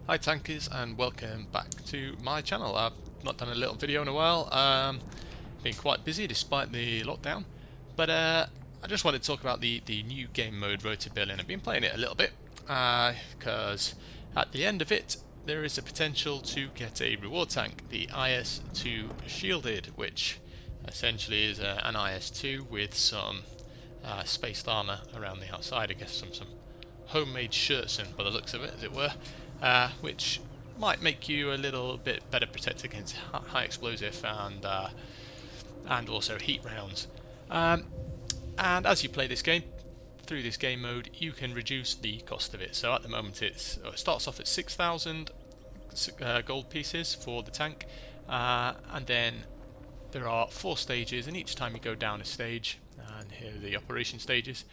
Hi tankers and welcome back to my channel. I've not done a little video in a while, been quite busy despite the lockdown, but I just wanted to talk about the new game mode Road to Berlin. I've been playing it a little bit, because at the end of it there is a potential to get a reward tank, the IS-2 Shielded, which essentially is an IS-2 with some spaced armour around the outside, I guess some homemade shirts in by the looks of it, as it were, which might make you a little bit better protected against high explosive and also heat rounds. Um, and as you play this game, through this game mode, you can reduce the cost of it. So at the moment, it starts off at 6,000 gold pieces for the tank, and then there are 4 stages, and each time you go down a stage, and here are the operation stages.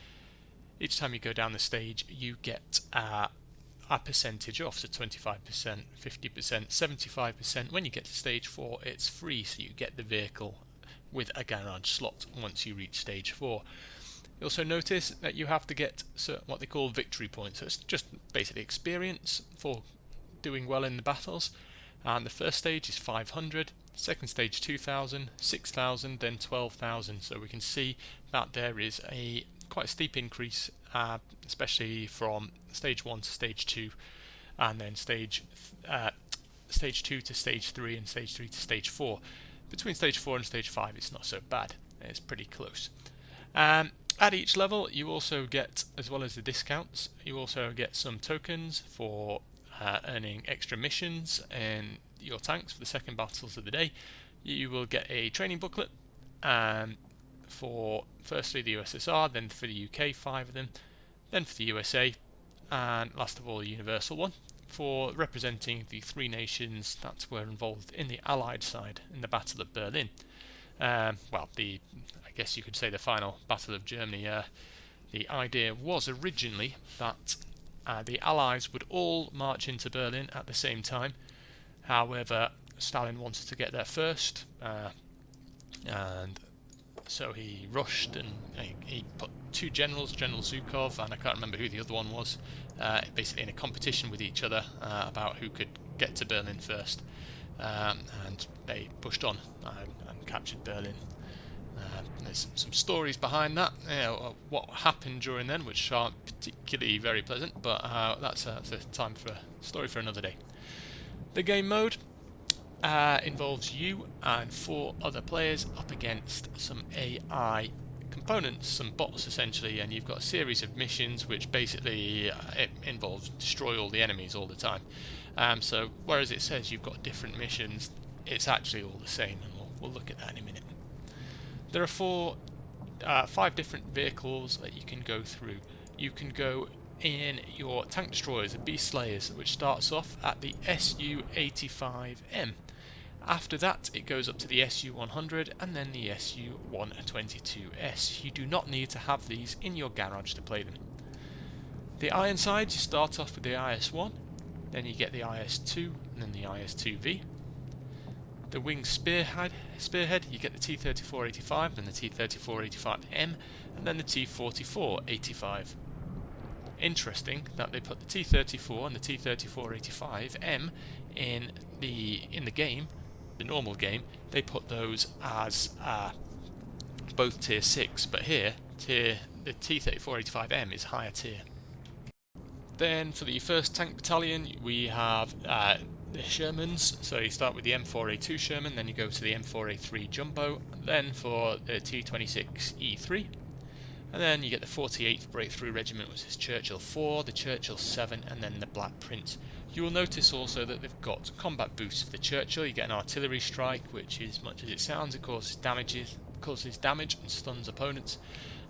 Each time you go down the stage, you get a percentage off, so 25%, 50%, 75%. When you get to stage 4, it's free, so you get the vehicle with a garage slot once you reach stage 4. You also notice that you have to get what they call victory points, so it's just basically experience for doing well in the battles. And the first stage is 500, second stage 2,000, 6,000, then 12,000. So we can see that there is a quite a steep increase, especially from stage 1 to stage 2, and then stage 2 to stage 3, and stage 3 to stage 4. Between stage 4 and stage 5 it's not so bad, it's pretty close. At each level you also get, as well as the discounts, you also get some tokens for earning extra missions in your tanks for the second battles of the day. You will get a training booklet for firstly the USSR, then for the UK 5 of them, then for the USA, and last of all a universal one for representing the 3 nations that were involved in the Allied side in the Battle of Berlin. I guess you could say the final Battle of Germany. The idea was originally that the Allies would all march into Berlin at the same time. However, Stalin wanted to get there first, and so he rushed, and he put 2 generals, General Zhukov and I can't remember who the other one was, basically in a competition with each other about who could get to Berlin first, and they pushed on and captured Berlin. There's some stories behind that, what happened during then, which aren't particularly very pleasant, but that's a time for a story for another day. The game mode involves you and 4 other players up against some AI components, some bots essentially, and you've got a series of missions which basically it involves destroy all the enemies all the time. So whereas it says you've got different missions, it's actually all the same, and we'll look at that in a minute. There are 5 different vehicles that you can go through. You can go in your tank destroyers, the Beast Slayers, which starts off at the Su-85M. After that it goes up to the Su-100 and then the Su-122S. You do not need to have these in your garage to play them. The Ironsides, you start off with the IS-1, then you get the IS-2 and then the IS-2V. The Winged Spearhead, you get the T-34-85, then the T-34-85M, and then the T-44-85. Interesting that they put the T-34 and the T-34-85M in the game, the normal game. They put those as both tier 6, but here the T-34-85M is higher tier. Then for the first tank battalion we have the Shermans, so you start with the M4A2 Sherman, then you go to the M4A3 Jumbo, then for the T26E3, and then you get the 48th Breakthrough Regiment, which is Churchill 4, the Churchill 7, and then the Black Prince. You will notice also that they've got combat boosts for the Churchill. You get an artillery strike, which, as much as it sounds, it causes damage and stuns opponents,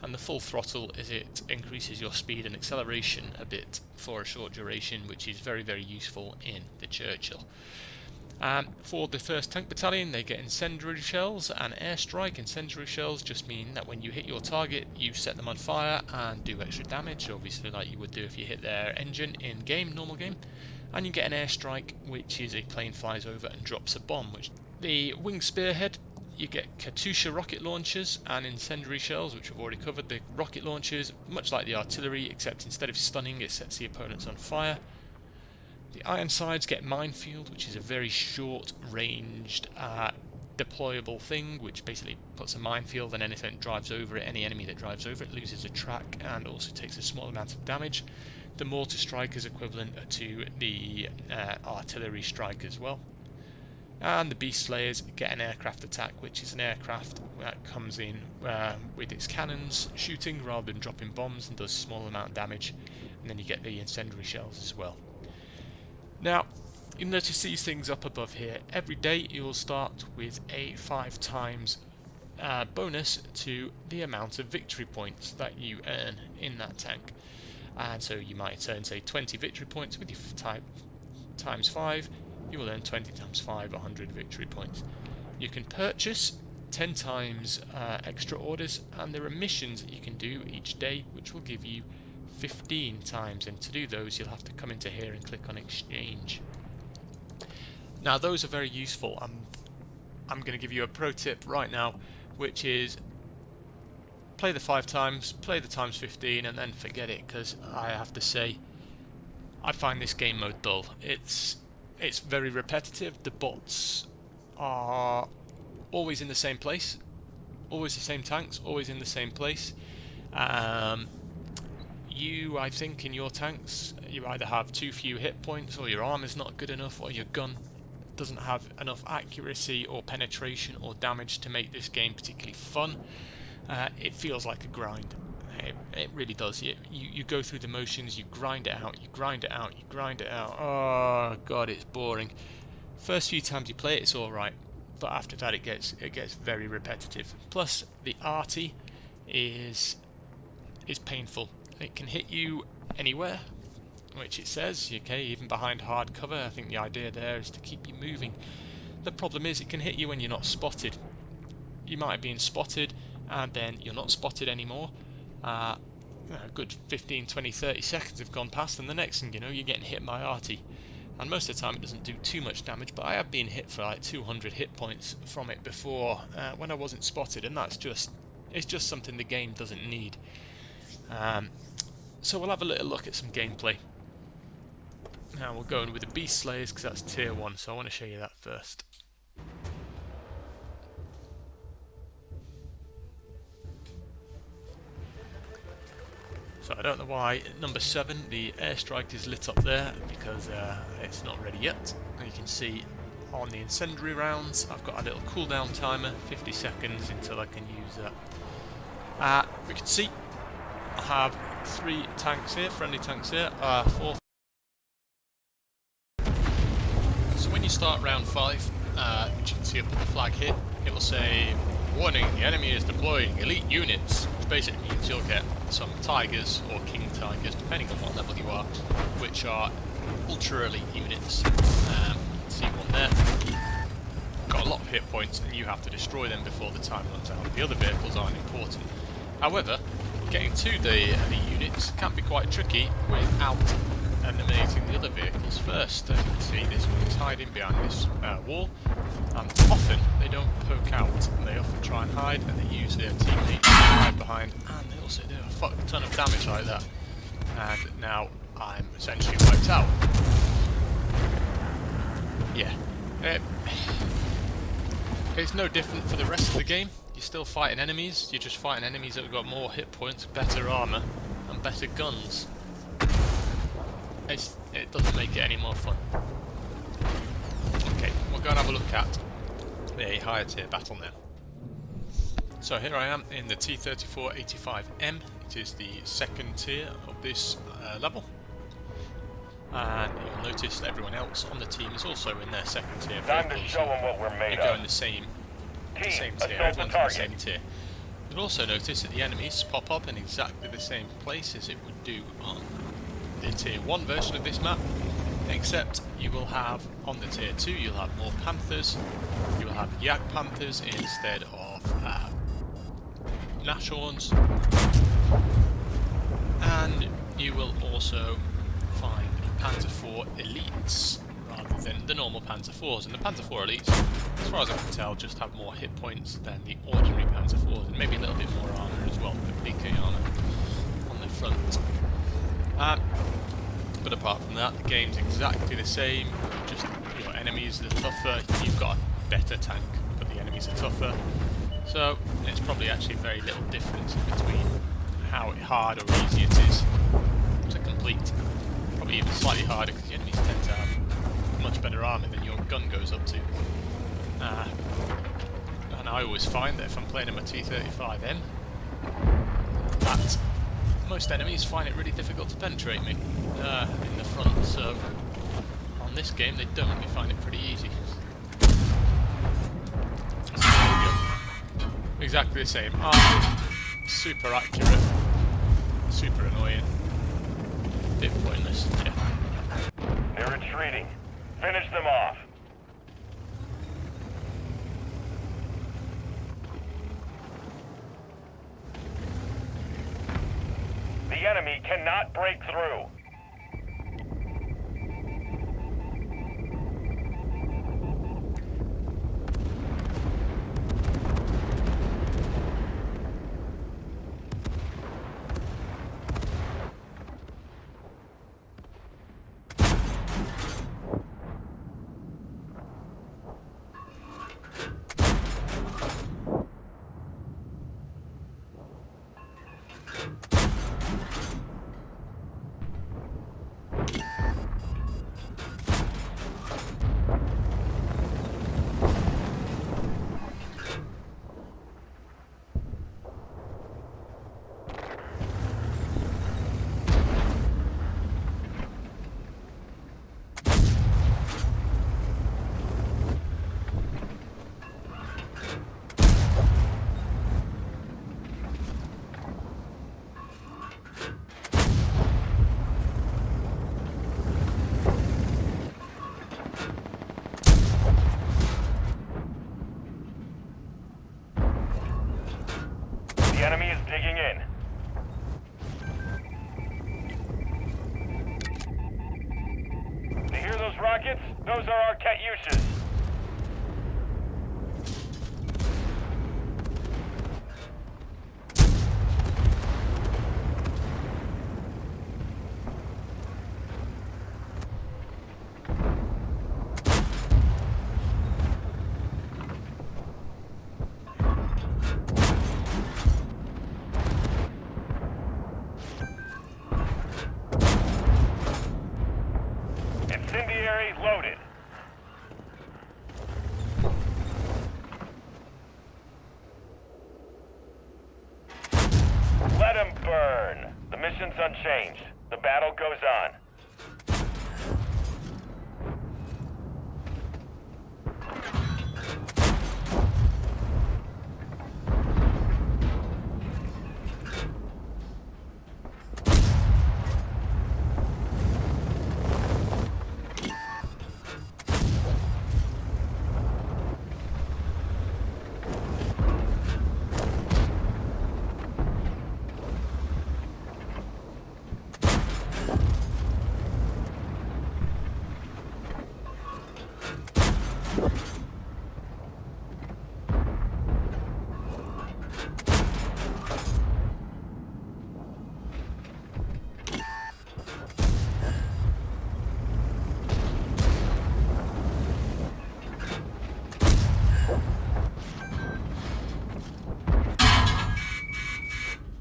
and the full throttle is it increases your speed and acceleration a bit for a short duration, which is very, very useful in the Churchill. For the first tank battalion they get incendiary shells and airstrike. Incendiary shells just mean that when you hit your target you set them on fire and do extra damage, obviously like you would do if you hit their engine in game, normal game. And you get an airstrike, which is a plane flies over and drops a bomb. The Winged Spearhead, you get Katyusha rocket launchers and incendiary shells, which we've already covered. The rocket launchers, much like the artillery, except instead of stunning it sets the opponents on fire. The Ironsides get Minefield, which is a very short-ranged deployable thing, which basically puts a minefield and anything that drives over it, any enemy that drives over it loses a track and also takes a small amount of damage. The Mortar Strike is equivalent to the Artillery Strike as well. And the Beast Slayers get an aircraft attack, which is an aircraft that comes in with its cannons shooting rather than dropping bombs and does a small amount of damage. And then you get the incendiary shells as well. Now, you'll notice these things up above here. Every day you will start with a 5 times bonus to the amount of victory points that you earn in that tank. And so you might earn, say, 20 victory points with your times 5. You will earn 20 times 5, 100 victory points. You can purchase 10 times extra orders, and there are missions that you can do each day which will give you 15 times, and to do those you'll have to come into here and click on exchange. Now those are very useful. I'm going to give you a pro tip right now, which is play the 5 times, play the times 15 and then forget it, because I have to say I find this game mode dull. It's very repetitive. The bots are always in the same place, always the same tanks, always in the same place. I think in your tanks you either have too few hit points, or your armor's not good enough, or your gun doesn't have enough accuracy or penetration or damage to make this game particularly fun. It feels like a grind. It really does. You go through the motions, you grind it out, you grind it out, you grind it out. Oh god, it's boring. First few times you play it, it's alright, but after that it gets very repetitive. Plus the arty is painful. It can hit you anywhere, which it says, okay, even behind hard cover. I think the idea there is to keep you moving. The problem is it can hit you when you're not spotted. You might have been spotted and then you're not spotted anymore. A good 15, 20, 30 seconds have gone past, and the next thing you know you're getting hit by arty. And most of the time it doesn't do too much damage, but I have been hit for like 200 hit points from it before when I wasn't spotted, and it's just something the game doesn't need. So we'll have a little look at some gameplay. Now we'll go in with the Beast Slayers because that's tier 1, so I want to show you that first. So I don't know why number 7, the airstrike, is lit up there, because it's not ready yet. And you can see on the incendiary rounds I've got a little cooldown timer, 50 seconds until I can use that. We can see I have 3 tanks here, friendly tanks here, 4. So when you start round 5, which you can see up on the flag here, it will say, warning, the enemy is deploying elite units, which basically means you'll get some tigers or king tigers, depending on what level you are, which are ultra elite units. See one there, got a lot of hit points, and you have to destroy them before the time runs out. The other vehicles aren't important. However, getting to the units can be quite tricky without eliminating the other vehicles first. As you can see, this one's hiding behind this wall, and often they don't poke out, and they often try and hide, and they use their teammates to hide behind, and they also do a fuck ton of damage like that. And now I'm essentially wiped out. Yeah. It's no different for the rest of the game. You're still fighting enemies, you're just fighting enemies that have got more hit points, better armour, and better guns. It doesn't make it any more fun. Okay, we'll go and have a look at the higher tier battle now. So here I am in the T-34-85M. It is the 2nd tier of this level. And you'll notice that everyone else on the team is also in their 2nd tier vehicles. They go in the same tier, everyone's in the same tier. You'll also notice that the enemies pop up in exactly the same place as it would do on the tier 1 version of this map, except you will have, on the tier 2, you'll have more panthers, you will have yak panthers instead of nashorns, and you will also find Panzer IV elites rather than the normal Panzer IVs. And the Panzer IV elites, as far as I can tell, just have more hit points than the ordinary Panzer IVs, and maybe a little bit more armour as well, the PK armour on the front. But apart from that, the game's exactly the same. Just your enemies are tougher. You've got a better tank, but the enemies are tougher. So it's probably actually very little difference in between how hard or easy it is to complete. Probably even slightly harder because the enemies tend to have much better armor than your gun goes up to. And I always find that if I'm playing in my T35M, that most enemies find it really difficult to penetrate me in the front, so on this game they don't, they find it pretty easy. So there we go. Exactly the same. Super accurate, super annoying, bit pointless, yeah. They're retreating. Finish them off. The enemy cannot break through. The enemy is digging in. You hear those rockets? Those are our Katyushas. Incendiary loaded. Let them burn. The mission's unchanged. The battle goes on.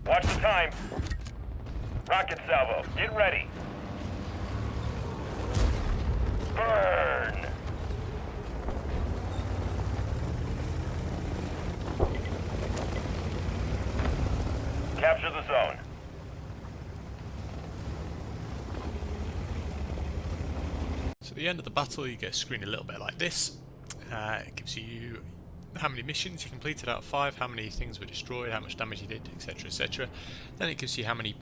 Watch the time. Rocket salvo, get ready. Burn! Capture the zone. So at the end of the battle you get a screen a little bit like this. It gives you how many missions you completed out of 5, how many things were destroyed, how much damage you did, etc, etc. Then it gives you how many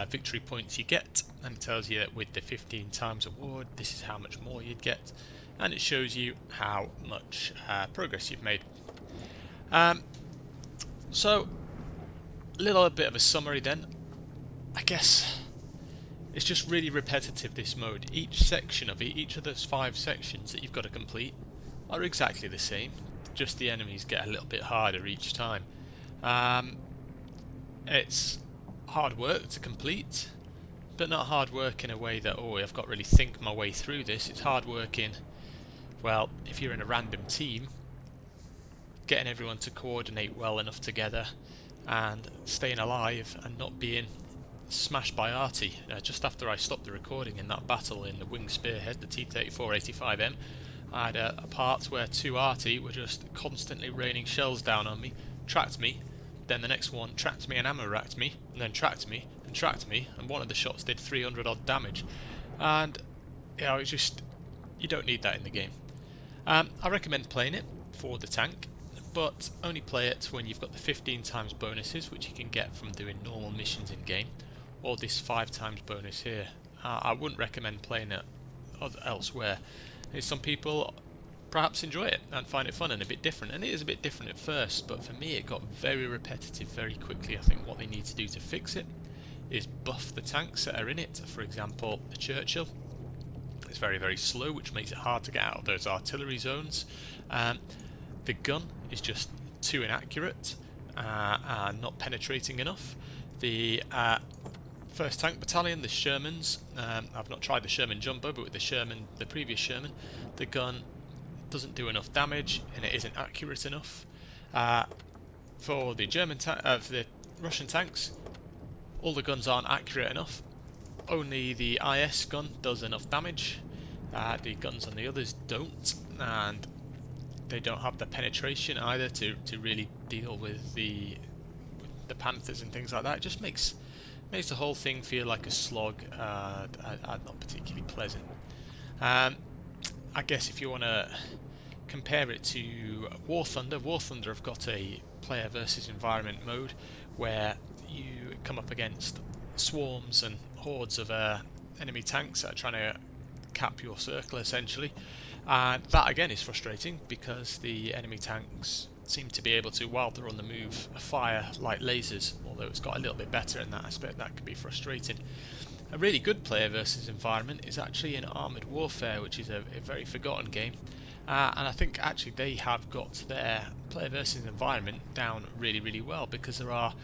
victory points you get, and it tells you that with the 15 times award this is how much more you'd get, and it shows you how much progress you've made. So a little bit of a summary then. I guess it's just really repetitive, this mode. Each section of it, each of those 5 sections that you've got to complete are exactly the same, just the enemies get a little bit harder each time. It's hard work to complete, but not hard work in a way that, oh, I've got to really think my way through this. It's hard work in, well, if you're in a random team, getting everyone to coordinate well enough together and staying alive and not being smashed by Arty. Just after I stopped the recording in that battle in the Wing Spearhead, the T-34-85M, I had a part where 2 Arty were just constantly raining shells down on me, tracked me, then the next one tracked me and ammo racked me, and then tracked me, and one of the shots did 300 odd damage. And, you know, it's just, you don't need that in the game. I recommend playing it for the tank, but only play it when you've got the 15 times bonuses, which you can get from doing normal missions in game, or this 5 times bonus here. I wouldn't recommend playing it elsewhere. Some people perhaps enjoy it and find it fun and a bit different, and it is a bit different at first, but for me it got very repetitive very quickly. I think what they need to do to fix it is buff the tanks that are in it. For example, the Churchill is very, very slow, which makes it hard to get out of those artillery zones. The gun is just too inaccurate and not penetrating enough. The 1st Tank Battalion, the Shermans, I've not tried the Sherman Jumbo, but with the previous Sherman, the gun doesn't do enough damage and it isn't accurate enough. For the for the Russian tanks, all the guns aren't accurate enough. Only the IS gun does enough damage. The guns on the others don't, and they don't have the penetration either to really deal with the Panthers and things like that. It just makes the whole thing feel like a slog, not particularly pleasant. I guess if you want to compare it to War Thunder have got a player versus environment mode where you come up against swarms and hordes of enemy tanks that are trying to cap your circle essentially, and that again is frustrating because the enemy tanks seem to be able to, while they're on the move, fire like lasers, although it's got a little bit better in that aspect. That can be frustrating. A really good player versus environment is actually in Armoured Warfare, which is a very forgotten game, and I think actually they have got their player versus environment down really, really well, because there are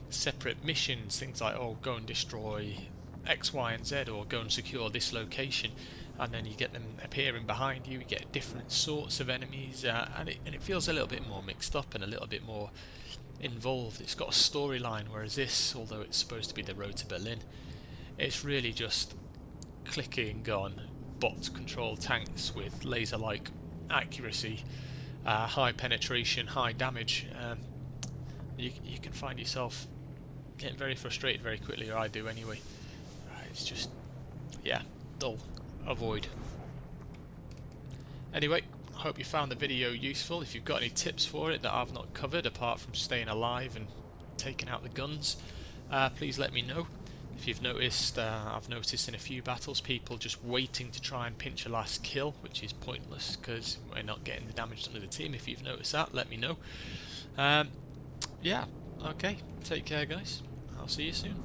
separate missions, things like, oh, go and destroy X, Y and Z, or go and secure this location, and then you get them appearing behind you. You get different sorts of enemies, and it feels a little bit more mixed up and a little bit more involved. It's got a storyline, whereas this, although it's supposed to be the road to Berlin, it's really just clicking on bot-controlled tanks with laser-like accuracy, high penetration, high damage. You can find yourself getting very frustrated very quickly, or I do anyway. It's just, yeah, dull. Avoid. Anyway, I hope you found the video useful. If you've got any tips for it that I've not covered, apart from staying alive and taking out the guns, please let me know. If you've noticed, I've noticed in a few battles people just waiting to try and pinch a last kill, which is pointless because we're not getting the damage done to the team. If you've noticed that, let me know. Yeah, okay, take care guys. I'll see you soon.